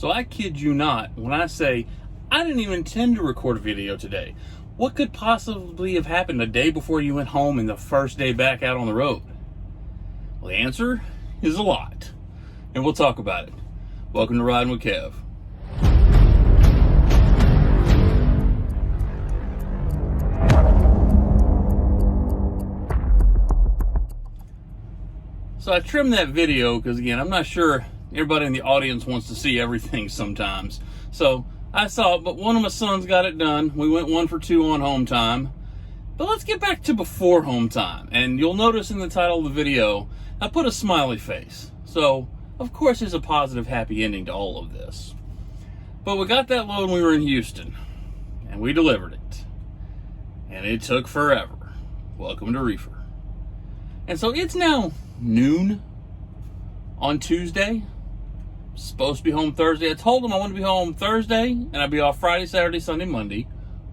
So I kid you not when I say I didn't even intend to record a video today. What could possibly have happened the day before you went home and the first day back out on the road? Well, the answer is a lot, and we'll talk about it. Welcome to Riding with Kev. So I trimmed that video because, again, I'm not sure everybody in the audience wants to see everything sometimes. So I saw it, but one of my sons got it done. We went 1 for 2 on home time. But let's get back to before home time. And you'll notice in the title of the video, I put a smiley face. So, of course, there's a positive, happy ending to all of this. But we got that load when we were in Houston. And we delivered it. And it took forever. Welcome to Reefer. And so it's now noon on Tuesday. Supposed to be home Thursday. I told them I wanted to be home Thursday and I'd be off Friday, Saturday, Sunday, Monday.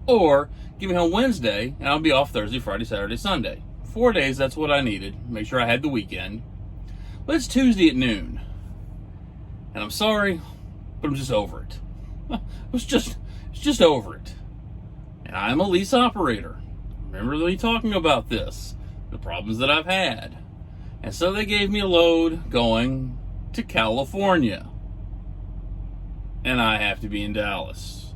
Or give me home Wednesday and I'll be off Thursday, Friday, Saturday, Sunday. 4 days, that's what I needed. Make sure I had the weekend. But it's Tuesday at noon. And I'm sorry, but I'm just over it. It's just over it. And I'm a lease operator. Remember me talking about this, the problems that I've had. And so they gave me a load going to California. And I have to be in Dallas.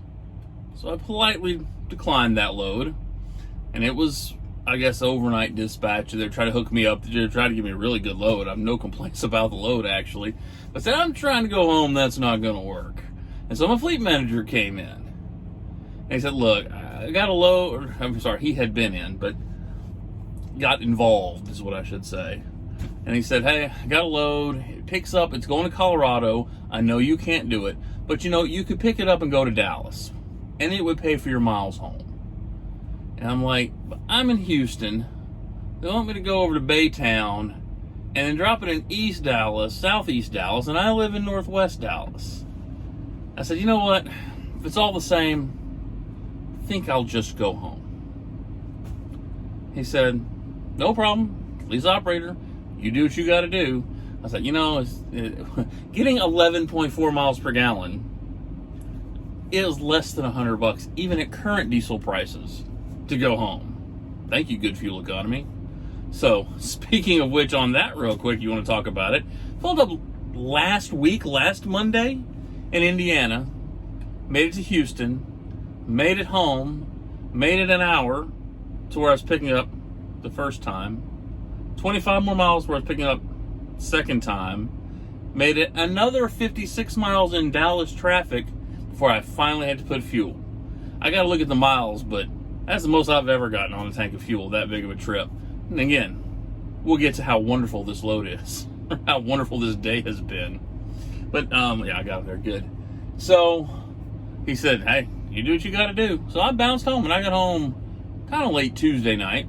So I politely declined that load. And it was, I guess, overnight dispatch. They're trying to hook me up. They're trying to give me a really good load. I have no complaints about the load, actually. But said, I'm trying to go home. That's not going to work. And so my fleet manager came in. And he said, look, I got a load. I'm sorry, he had been in, but got involved is what I should say. And he said, hey, I got a load. It picks up. It's going to Colorado. I know you can't do it. But, you could pick it up and go to Dallas. And it would pay for your miles home. And I'm like, I'm in Houston. They want me to go over to Baytown and then drop it in East Dallas, Southeast Dallas, and I live in Northwest Dallas. I said, you know what? If it's all the same, I think I'll just go home. He said, no problem. Lease operator. You do what you got to do. I said, getting 11.4 miles per gallon is less than $100, even at current diesel prices, to go home. Thank you, good fuel economy. So, speaking of which, on that real quick, you want to talk about it. Pulled up last Monday in Indiana, made it to Houston, made it home, made it an hour to where I was picking up the first time. 25 more miles where I was picking up second time. Made it another 56 miles in Dallas traffic before I finally had to put fuel. I got to look at the miles, but that's the most I've ever gotten on a tank of fuel, that big of a trip. And again, we'll get to how wonderful this load is, how wonderful this day has been. But, yeah, I got there good. So, he said, hey, you do what you got to do. So I bounced home, and I got home kind of late Tuesday night.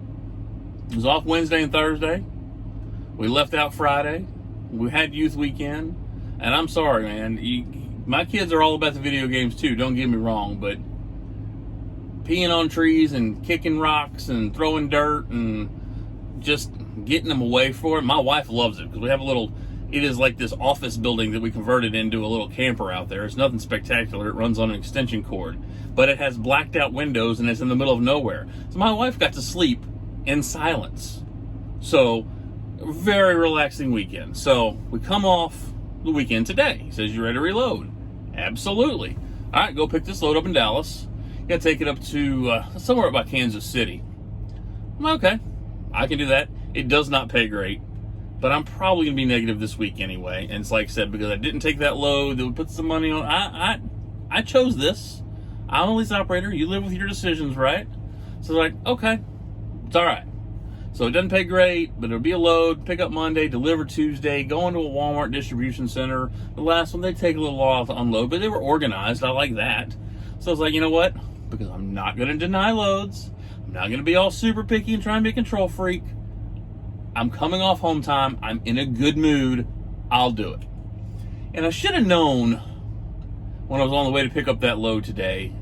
It was off Wednesday and Thursday. We left out Friday. We had youth weekend. And I'm sorry, man. My kids are all about the video games too, don't get me wrong. But peeing on trees and kicking rocks and throwing dirt and just getting them away for it. My wife loves it because we have it is like this office building that we converted into a little camper out there. It's nothing spectacular. It runs on an extension cord. But it has blacked out windows and it's in the middle of nowhere. So my wife got to sleep in silence. So, very relaxing weekend. So, we come off the weekend today. He says, you ready to reload? Absolutely. All right, go pick this load up in Dallas. You got to take it up to somewhere about Kansas City. I'm like, okay, I can do that. It does not pay great, but I'm probably going to be negative this week anyway. And it's like I said, because I didn't take that load that would put some money on. I chose this. I'm a lease operator. You live with your decisions, right? So, like, okay. It's all right. So it doesn't pay great, but it'll be a load, pick up Monday, deliver Tuesday, go into a Walmart distribution center. The last one, they take a little while to unload, but they were organized. I like that. So I was like, you know what? Because I'm not going to deny loads. I'm not going to be all super picky and try and be a control freak. I'm coming off home time. I'm in a good mood. I'll do it. And I should have known when I was on the way to pick up that load today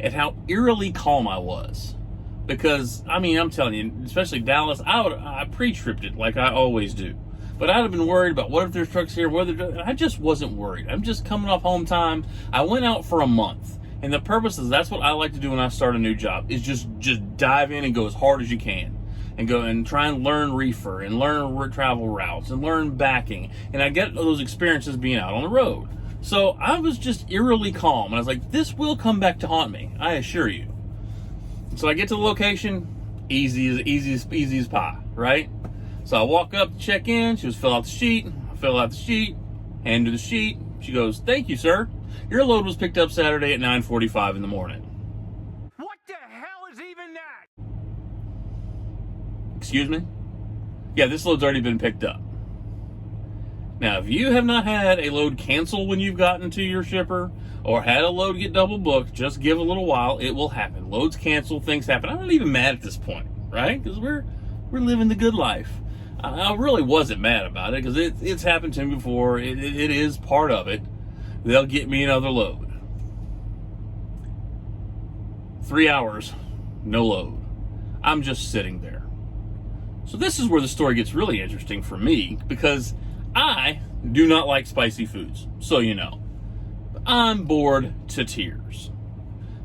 at how eerily calm I was. Because, I'm telling you, especially Dallas, I pre-tripped it like I always do. But I'd have been worried about what if there's trucks here, I just wasn't worried. I'm just coming off home time. I went out for a month. And the purpose is, that's what I like to do when I start a new job, is just dive in and go as hard as you can. And go and try and learn reefer and learn travel routes and learn backing. And I get those experiences being out on the road. So I was just eerily calm. And I was like, this will come back to haunt me, I assure you. So I get to the location, easy as pie, right? So I walk up to check in. She was fill out the sheet. I fill out the sheet, hand her the sheet. She goes, thank you, sir. Your load was picked up Saturday at 9:45 in the morning. What the hell is even that? Excuse me? Yeah, this load's already been picked up. Now, if you have not had a load cancel when you've gotten to your shipper, or had a load get double booked, just give a little while. It will happen. Loads cancel, things happen. I'm not even mad at this point, right? Because we're living the good life. I really wasn't mad about it, because it's happened to me before. It is part of it. They'll get me another load. 3 hours, no load. I'm just sitting there. So this is where the story gets really interesting for me, because I do not like spicy foods, so you know. But I'm bored to tears.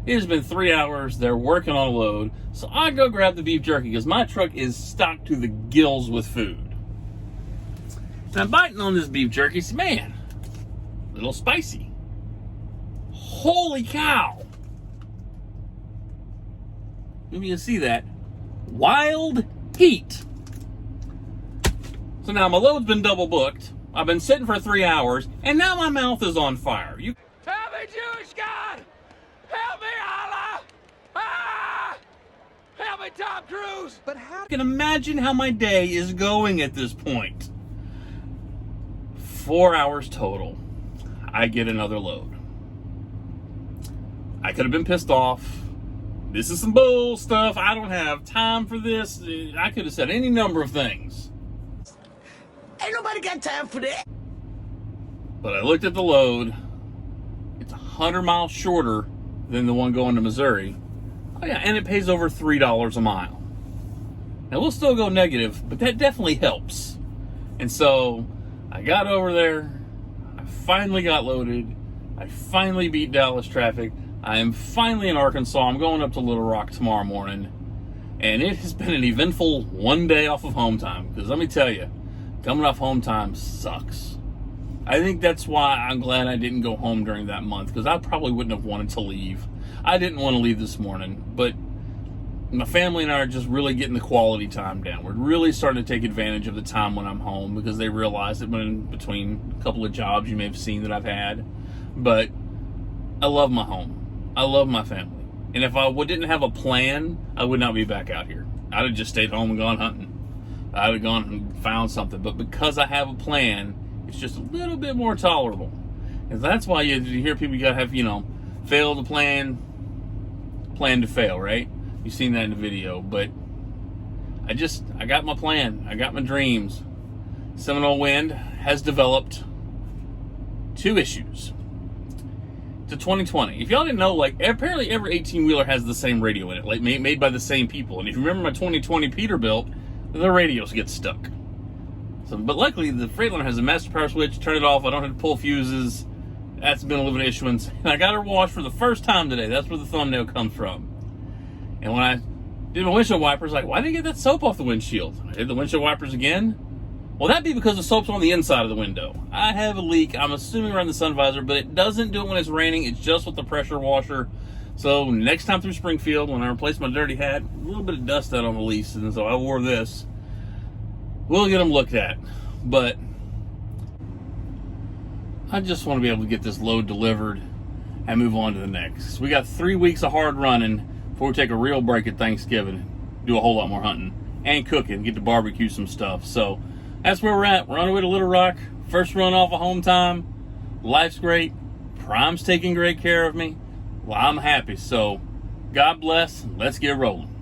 It has been 3 hours, they're working on a load, so I go grab the beef jerky because my truck is stocked to the gills with food. And I'm biting on this beef jerky, so man, a little spicy. Holy cow! Maybe you see that. Wild heat. So now my load's been double booked. I've been sitting for 3 hours, and now my mouth is on fire. You Help me, Jewish God! Help me, Allah! Ah! Help me, Tom Cruise! But how can imagine how my day is going at this point. 4 hours total. I get another load. I could have been pissed off. This is some bull stuff. I don't have time for this. I could have said any number of things. Ain't nobody got time for that. But I looked at the load. It's 100 miles shorter than the one going to Missouri. Oh yeah, and it pays over $3 a mile. Now we'll still go negative, but that definitely helps. And so I got over there. I finally got loaded. I finally beat Dallas traffic. I am finally in Arkansas. I'm going up to Little Rock tomorrow morning. And it has been an eventful one day off of home time. Because let me tell you, coming off home time sucks. I think that's why I'm glad I didn't go home during that month, because I probably wouldn't have wanted to leave. I didn't want to leave this morning, but my family and I are just really getting the quality time down. We're really starting to take advantage of the time when I'm home, because they realize that when in between a couple of jobs you may have seen that I've had. But I love my home. I love my family. And if I didn't have a plan, I would not be back out here. I'd have just stayed home and gone hunting. I'd have gone and found something. But because I have a plan, it's just a little bit more tolerable. And that's why you hear people, you gotta have, fail to plan to fail, right? You've seen that in the video. But I got my plan. I got my dreams. Seminole Wind has developed 2 issues. To 2020. If y'all didn't know, apparently every 18-wheeler has the same radio in it, made by the same people. And if you remember my 2020 Peterbilt, the radios get stuck. But luckily, the Freightliner has a master power switch. Turn it off. I don't have to pull fuses. That's been a little bit of issuance. And I got her washed for the first time today. That's where the thumbnail comes from. And when I did my windshield wipers, why did I get that soap off the windshield? I did the windshield wipers again. Well, that'd be because the soap's on the inside of the window. I have a leak, I'm assuming around the sun visor, but it doesn't do it when it's raining. It's just with the pressure washer. So next time through Springfield, when I replace my dirty hat, a little bit of dust out on the lease, and so I wore this. We'll get them looked at. But I just want to be able to get this load delivered and move on to the next. We got 3 weeks of hard running before we take a real break at Thanksgiving. Do a whole lot more hunting and cooking, get to barbecue some stuff. So that's where we're at. We're on our way to Little Rock. First run off of home time. Life's great. Prime's taking great care of me. Well, I'm happy. So God bless. Let's get rolling.